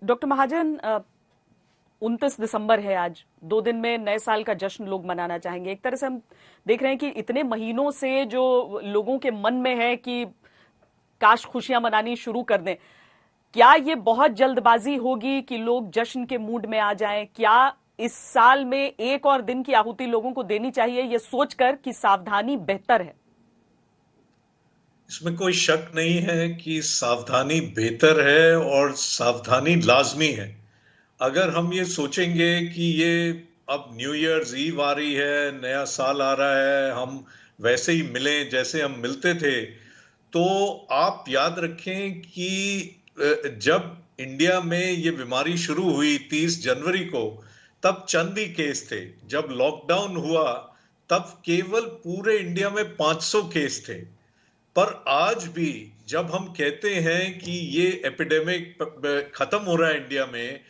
Doctor महाजन, 29 दिसंबर है आज। 2 दिन में नए साल का जश्न लोग मनाना चाहेंगे। एक तरह से हम देख रहे हैं कि इतने महीनों से जो लोगों के मन में है कि काश खुशियां मनानी शुरू कर दें, क्या ये बहुत जल्दबाजी होगी कि लोग जश्न के मूड में आ जाएं? क्या इस साल में एक और दिन की आहुति लोगों को देनी चाहिए, ये सोचकर कि सावधानी बेहतर है? इसमें कोई शक नहीं है कि सावधानी बेहतर है और सावधानी लाजमी है। अगर हम ये सोचेंगे कि ये अब न्यू ईयर्स ईव आ रही है, नया साल आ रहा है, हम वैसे ही मिलें जैसे हम मिलते थे, तो आप याद रखें कि जब इंडिया में ये बीमारी शुरू हुई 30 जनवरी को, तब चंद ही केस थे। जब लॉकडाउन हुआ तब केवल पूरे इंडिया में 500 केस थे। पर आज भी जब हम कहते हैं कि ये एपिडेमिक खत्म हो रहा है इंडिया में,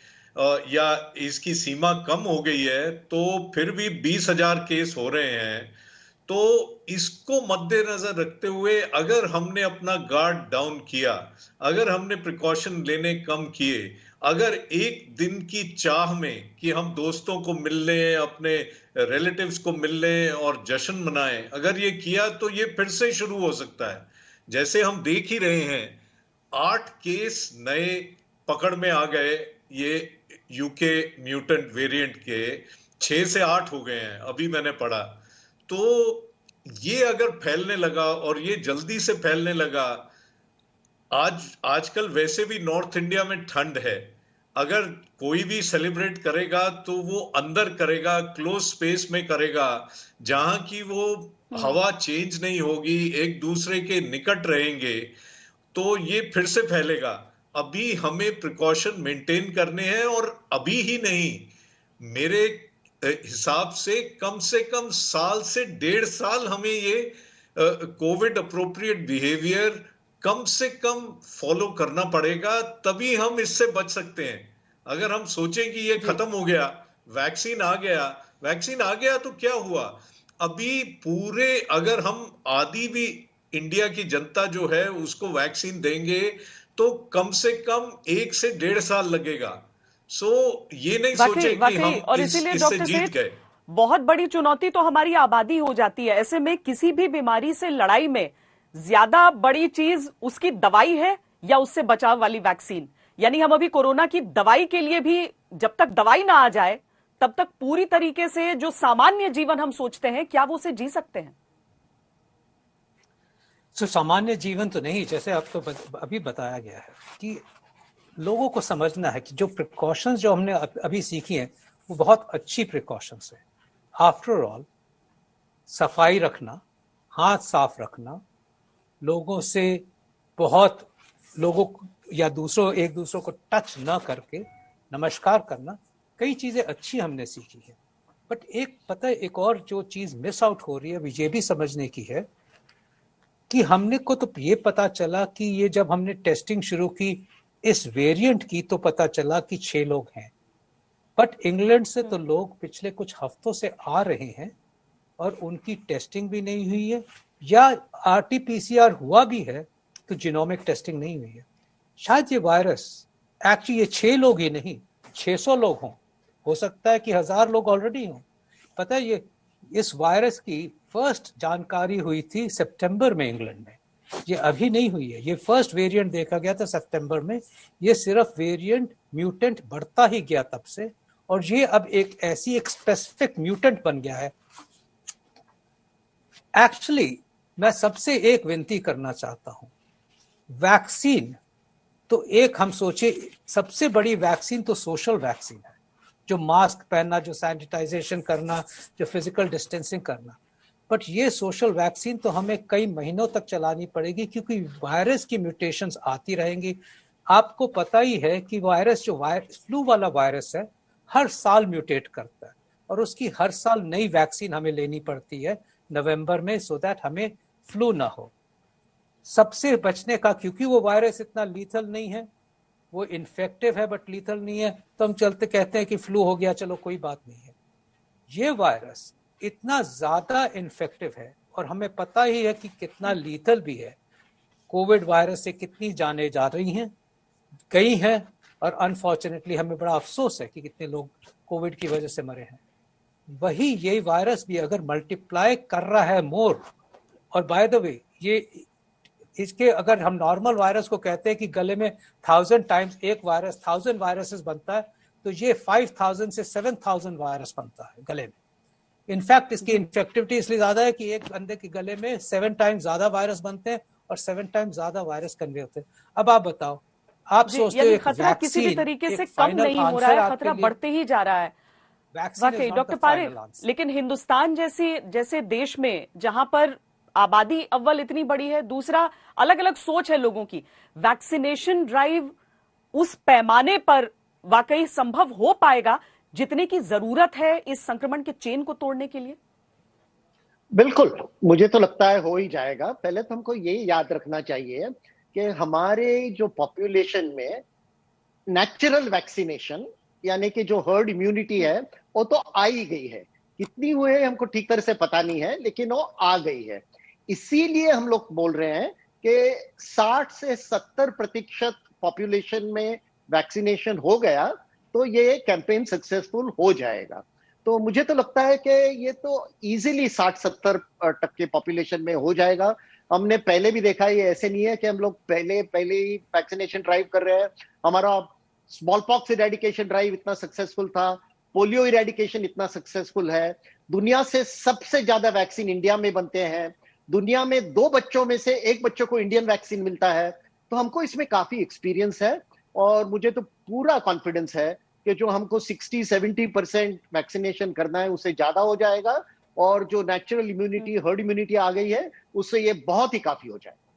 या इसकी सीमा कम हो गई है, तो फिर भी 20,000 केस हो रहे हैं। तो इसको मद्देनजर रखते हुए अगर हमने अपना गार्ड डाउन किया, अगर हमने प्रिकॉशन लेने कम किए, अगर एक दिन की चाह में कि हम दोस्तों को मिल लें, अपने रिलेटिव्स को मिल लें और जश्न मनाएं, अगर ये किया तो ये फिर से शुरू हो सकता है। जैसे हम देख ही रहे हैं, 8 केस नए पकड़ में आ गए, ये यूके म्यूटेंट वेरिएंट के 6 से 8 हो गए हैं, अभी मैंने पढ़ा। तो ये अगर फैलने लगा और ये जल्दी से फैलने लगा, आजकल वैसे भी नॉर्थ इंडिया में ठंड है, अगर कोई भी सेलिब्रेट करेगा तो वो अंदर करेगा, क्लोज स्पेस में करेगा, जहां की वो हवा चेंज नहीं होगी, एक दूसरे के निकट रहेंगे, तो ये फिर से फैलेगा। अभी हमें प्रिकॉशन मेंटेन करने हैं, और अभी ही नहीं, मेरे हिसाब से कम साल से 1.5 साल हमें ये कोविड अप्रोप्रिएट बिहेवियर कम से कम फॉलो करना पड़ेगा, तभी हम इससे बच सकते हैं। अगर हम सोचें कि ये खत्म हो गया, वैक्सीन आ गया, वैक्सीन आ गया तो क्या हुआ? अभी पूरे, अगर हम आधी भी इंडिया की जनता जो है उसको वैक्सीन देंगे तो कम से कम 1 से 1.5 साल लगेगा। ये नहीं वाकई सोचे कि वाकई, हम और इसीलिए इससे डॉक्टर जीत सेठ, गए। बहुत बड़ी चुनौती तो हमारी आबादी हो जाती है। ऐसे में किसी भी बीमारी से लड़ाई में ज्यादा बड़ी चीज उसकी दवाई है या उससे बचाव वाली वैक्सीन। यानी हम अभी कोरोना की दवाई के लिए भी, जब तक दवाई ना आ जाए तब तक पूरी तरीके से जो सामान्य जीवन हम सोचते हैं, क्या वो उसे जी सकते हैं? सामान्य जीवन तो नहीं, जैसे अब तो अभी बताया गया है कि लोगों को समझना है कि जो प्रिकॉशंस जो हमने अभी सीखी हैं वो बहुत अच्छी प्रिकॉशंस है। आफ्टर ऑल, सफाई रखना, हाथ साफ रखना, लोगों से बहुत, लोगों या दूसरों, एक दूसरों को टच ना करके नमस्कार करना, कई चीजें अच्छी हमने सीखी है। बट एक पता है, एक और जो चीज मिस आउट हो रही है अभी, ये भी समझने की है कि हमने को तो ये पता चला कि ये जब हमने टेस्टिंग शुरू की इस वेरिएंट की, तो पता चला कि 6 लोग हैं। बट इंग्लैंड से तो लोग पिछले कुछ हफ्तों से आ रहे हैं और उनकी टेस्टिंग भी नहीं हुई है, या आरटीपीसीआर हुआ भी है तो जीनोमिक टेस्टिंग नहीं हुई है। शायद ये वायरस एक्चुअली ये 6 लोग ही नहीं, 600 लोग हों, हो सकता है कि 1000 लोग ऑलरेडी हों। पता है, ये इस वायरस की फर्स्ट जानकारी हुई थी सितंबर में इंग्लैंड में, ये अभी नहीं हुई है। ये फर्स्ट वेरिएंट देखा गया था सितंबर में, ये सिर्फ वेरिएंट म्यूटेंट बढ़ता ही गया तब से, और ये अब एक ऐसी एक स्पेसिफिक म्यूटेंट बन गया है। एक्चुअली मैं सबसे एक विनती करना चाहता हूं, वैक्सीन तो एक, हम सोचे सबसे बड़ी वैक्सीन तो सोशल वैक्सीन है, जो मास्क पहनना, जो सैनिटाइजेशन करना, जो फिजिकल डिस्टेंसिंग करना। बट ये सोशल वैक्सीन तो हमें कई महीनों तक चलानी पड़ेगी, क्योंकि वायरस की म्यूटेशंस आती रहेंगी। आपको पता ही है कि वायरस, जो फ्लू वाला वायरस है, हर साल म्यूटेट करता है, और उसकी हर साल नई वैक्सीन हमें लेनी पड़ती है नवंबर में, सो दैट हमें फ्लू ना हो। सबसे बचने का, क्योंकि वो वायरस इतना लीथल नहीं है, वो इन्फेक्टिव है बट लीथल नहीं है, तो हम चलते कहते हैं कि फ्लू हो गया, चलो कोई बात नहीं है। ये वायरस इतना ज्यादा इन्फेक्टिव है, और हमें पता ही है कि कितना लीथल भी है। कोविड वायरस से कितनी जानें जा रही हैं, गई हैं, और अनफॉर्चुनेटली हमें बड़ा अफसोस है कि कितने लोग कोविड की वजह से मरे हैं। वही यही वायरस भी अगर मल्टीप्लाई कर रहा है मोर, और बाय द वे ये इसके अगर हम नॉर्मल वायरस को कहते हैं कि गले में 1000 टाइम्स एक वायरस 1000 वायरसेस बनता है, तो ये 5000 से 7000 वायरस बनता है गले में। इनफैक्ट इसकी इन्फेक्टिविटी इसलिए ज्यादा है कि एक बंदे के गले में 7 टाइम्स ज्यादा वायरस बनते हैं और 7 टाइम्स ज्यादा वायरस कन्वे होते हैं। अब आप बताओ, आप सोचते हो खतरा किसी भी तरीके से कम नहीं हो रहा है, खतरा बढ़ते ही जा रहा है। वाकई डॉक्टर पारेख, लेकिन हिंदुस्तान जैसे देश में जहां पर आबादी अव्वल इतनी बड़ी है, दूसरा अलग अलग सोच है लोगों की, वैक्सीनेशन ड्राइव उस पैमाने पर वाकई संभव हो पाएगा जितने की जरूरत है इस संक्रमण के चेन को तोड़ने के लिए? बिल्कुल, मुझे तो लगता है हो ही जाएगा। पहले तो हमको ये याद रखना चाहिए कि हमारे जो पॉपुलेशन में नेचुरल वैक्सीनेशन यानी कि जो हर्ड इम्यूनिटी है वो तो आ ही गई है। कितनी हुए है हमको ठीक तरह से पता नहीं है, लेकिन वो आ गई है। इसीलिए हम लोग बोल रहे हैं कि 60 से 70% पॉपुलेशन में वैक्सीनेशन हो गया तो ये कैंपेन सक्सेसफुल हो जाएगा। तो मुझे तो लगता है कि ये तो इजीली 60-70% पॉपुलेशन में हो जाएगा। हमने पहले भी देखा है, ये ऐसे नहीं है कि हम लोग पहले ही वैक्सीनेशन ड्राइव कर रहे हैं। हमारा स्मॉल पॉक्स इरेडिकेशन ड्राइव इतना सक्सेसफुल था, पोलियो इरेडिकेशन इतना सक्सेसफुल है। दुनिया से सबसे ज्यादा वैक्सीन इंडिया में बनते हैं। दुनिया में 2 बच्चों में से 1 बच्चों को इंडियन वैक्सीन मिलता है। तो हमको इसमें काफी एक्सपीरियंस है और मुझे तो पूरा कॉन्फिडेंस है कि जो हमको 60-70% वैक्सीनेशन करना है उससे ज्यादा हो जाएगा और जो नेचुरल इम्यूनिटी हर्ड इम्यूनिटी आ गई है उससे ये बहुत ही काफी हो जाएगा।